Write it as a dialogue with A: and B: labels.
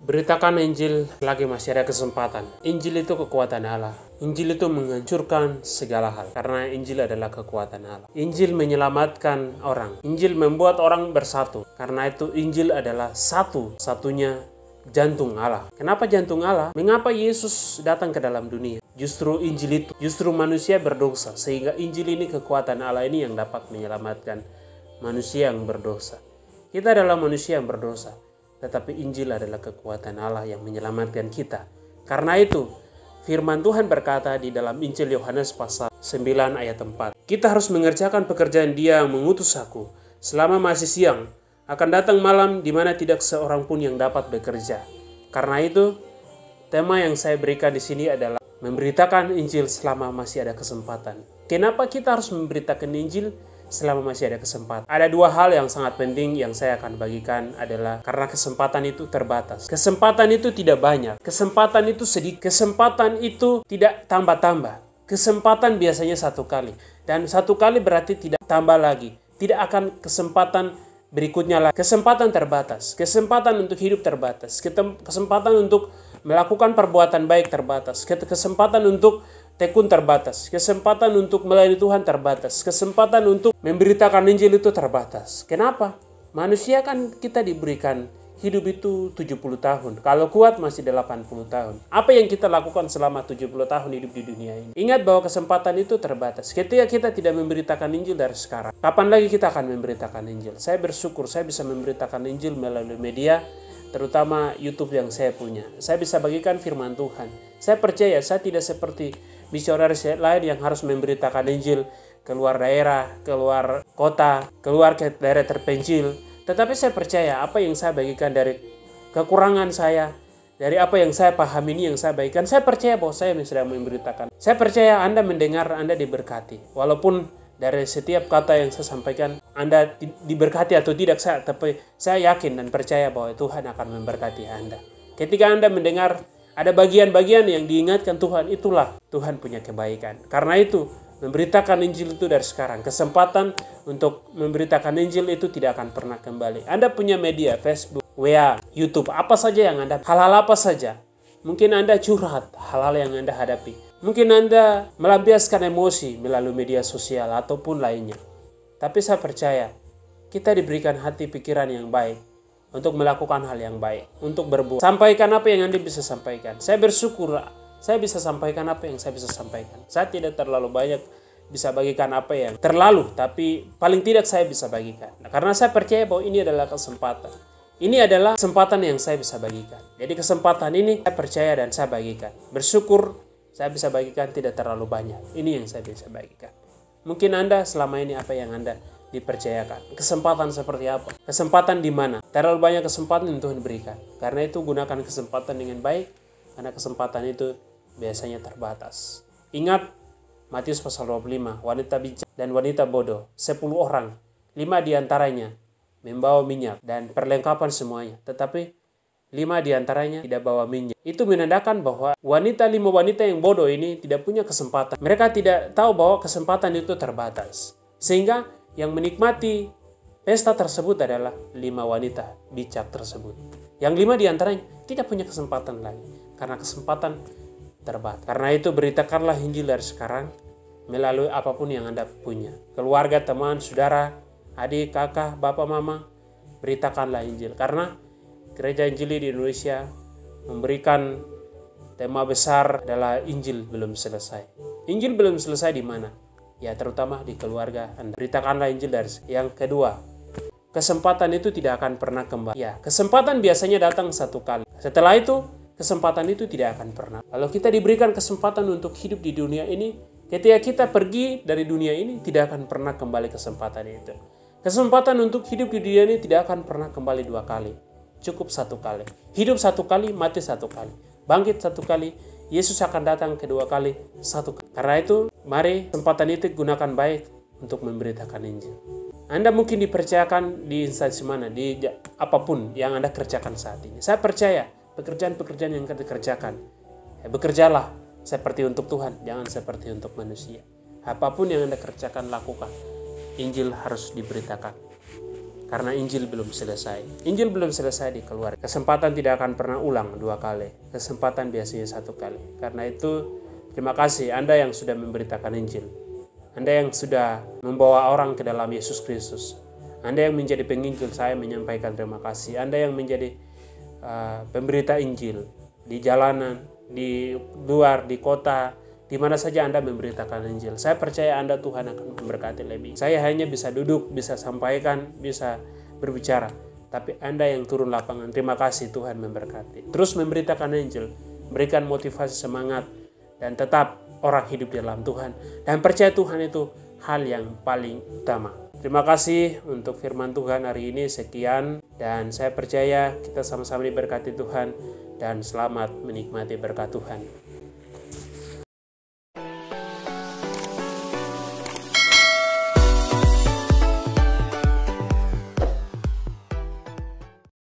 A: Beritakan Injil lagi masih ada kesempatan. Injil itu kekuatan Allah. Injil itu menghancurkan segala hal. Karena Injil adalah kekuatan Allah. Injil menyelamatkan orang. Injil membuat orang bersatu. Karena itu Injil adalah satu-satunya jantung Allah. Kenapa jantung Allah? Mengapa Yesus datang ke dalam dunia? Justru Injil itu, justru manusia berdosa. Sehingga Injil ini, kekuatan Allah ini yang dapat menyelamatkan manusia yang berdosa. Kita adalah manusia yang berdosa. Tetapi Injil adalah kekuatan Allah yang menyelamatkan kita. Karena itu, firman Tuhan berkata di dalam Injil Yohanes pasal 9 ayat 4. Kita harus mengerjakan pekerjaan Dia yang mengutus aku. Selama masih siang, akan datang malam di mana tidak seorang pun yang dapat bekerja. Karena itu, tema yang saya berikan di sini adalah memberitakan Injil selama masih ada kesempatan. Kenapa kita harus memberitakan Injil selama masih ada kesempatan? Ada dua hal yang sangat penting yang saya akan bagikan adalah karena kesempatan itu terbatas. Kesempatan itu tidak banyak. Kesempatan itu sedikit. Kesempatan itu tidak tambah-tambah. Kesempatan biasanya satu kali. Dan satu kali berarti tidak tambah lagi. Tidak akan kesempatan berikutnya lagi. Kesempatan terbatas. Kesempatan untuk hidup terbatas. Kesempatan untuk melakukan perbuatan baik terbatas. Kesempatan untuk tekun terbatas. Kesempatan untuk melayani Tuhan terbatas. Kesempatan untuk memberitakan Injil itu terbatas. Kenapa? Manusia kan kita diberikan hidup itu 70 tahun. Kalau kuat masih 80 tahun. Apa yang kita lakukan selama 70 tahun hidup di dunia ini? Ingat bahwa kesempatan itu terbatas. Ketika kita tidak memberitakan Injil dari sekarang, kapan lagi kita akan memberitakan Injil? Saya bersyukur saya bisa memberitakan Injil melalui media, terutama YouTube yang saya punya. Saya bisa bagikan firman Tuhan. Saya percaya saya tidak seperti misionaris lain yang harus memberitakan Injil keluar daerah, keluar kota, keluar ke daerah terpencil. Tetapi saya percaya apa yang saya bagikan dari kekurangan saya, dari apa yang saya pahami ini yang saya bagikan, saya percaya bahwa saya sedang memberitakan. Saya percaya Anda mendengar, Anda diberkati. Walaupun dari setiap kata yang saya sampaikan, Anda diberkati atau tidak, tapi saya yakin dan percaya bahwa Tuhan akan memberkati Anda. Ketika Anda mendengar, ada bagian-bagian yang diingatkan Tuhan, itulah Tuhan punya kebaikan. Karena itu, memberitakan Injil itu dari sekarang. Kesempatan untuk memberitakan Injil itu tidak akan pernah kembali. Anda punya media, Facebook, WA, YouTube, apa saja yang Anda, hal-hal apa saja. Mungkin Anda curhat hal-hal yang Anda hadapi. Mungkin Anda melampiaskan emosi melalui media sosial ataupun lainnya. Tapi saya percaya, kita diberikan hati pikiran yang baik untuk melakukan hal yang baik, untuk berbuat. Sampaikan apa yang Anda bisa sampaikan. Saya bersyukur saya bisa sampaikan apa yang saya bisa sampaikan. Saya tidak terlalu banyak bisa bagikan apa yang terlalu, tapi paling tidak saya bisa bagikan. Karena saya percaya bahwa ini adalah kesempatan. Ini adalah kesempatan yang saya bisa bagikan. Jadi kesempatan ini saya percaya dan saya bagikan. Bersyukur saya bisa bagikan tidak terlalu banyak. Ini yang saya bisa bagikan. Mungkin Anda selama ini apa yang Anda dipercayakan. Kesempatan seperti apa? Kesempatan di mana? Terlalu banyak kesempatan yang Tuhan berikan. Karena itu gunakan kesempatan dengan baik. Karena kesempatan itu biasanya terbatas. Ingat Matius pasal 25, wanita bijak dan wanita bodoh, 10 orang, 5 diantaranya membawa minyak dan perlengkapan semuanya. Tetapi 5 diantaranya tidak bawa minyak. Itu menandakan bahwa 5 wanita yang bodoh ini tidak punya kesempatan. Mereka tidak tahu bahwa kesempatan itu terbatas. Sehingga yang menikmati pesta tersebut adalah 5 wanita bijak tersebut. Yang 5 diantaranya tidak punya kesempatan lagi. Karena kesempatan terbatas. Karena itu beritakanlah Injil dari sekarang melalui apapun yang Anda punya. Keluarga, teman, saudara, adik, kakak, bapak, mama, beritakanlah Injil. Karena Gereja Injili di Indonesia memberikan tema besar adalah Injil belum selesai. Injil belum selesai di mana? Ya terutama di keluarga Anda. Beritakanlah Injil dari yang kedua. Kesempatan itu tidak akan pernah kembali. Ya, kesempatan biasanya datang satu kali. Setelah itu kesempatan itu tidak akan pernah. Kalau kita diberikan kesempatan untuk hidup di dunia ini, ketika kita pergi dari dunia ini, tidak akan pernah kembali kesempatan itu. Kesempatan untuk hidup di dunia ini tidak akan pernah kembali 2 kali. Cukup 1 kali. Hidup 1 kali, mati 1 kali. Bangkit 1 kali, Yesus akan datang kedua kali, 1 kali. Karena itu, mari kesempatan itu gunakan baik untuk memberitakan Injil. Anda mungkin dipercayakan di instansi mana, di apapun yang Anda kerjakan saat ini. Saya percaya, pekerjaan-pekerjaan yang Anda kerjakan, bekerjalah seperti untuk Tuhan, jangan seperti untuk manusia. Apapun yang Anda kerjakan, lakukan. Injil harus diberitakan. karena Injil belum selesai. Injil belum selesai dikeluarkan. Kesempatan tidak akan pernah ulang 2 kali. Kesempatan biasanya 1 kali. Karena itu, terima kasih Anda yang sudah memberitakan Injil. Anda yang sudah membawa orang ke dalam Yesus Kristus. Anda yang menjadi penginjil, saya menyampaikan terima kasih. Anda yang menjadi pemberita Injil di jalanan, di luar, di kota, di mana saja Anda memberitakan Injil. Saya percaya Anda Tuhan akan memberkati lebih. Saya hanya bisa duduk, bisa sampaikan, bisa berbicara. Tapi Anda yang turun lapangan, terima kasih Tuhan memberkati. Terus memberitakan Injil, berikan motivasi semangat, dan tetap orang hidup di dalam Tuhan. Dan percaya Tuhan itu hal yang paling utama. Terima kasih untuk firman Tuhan hari ini. Sekian, dan saya percaya kita sama-sama diberkati Tuhan, dan selamat menikmati berkat Tuhan.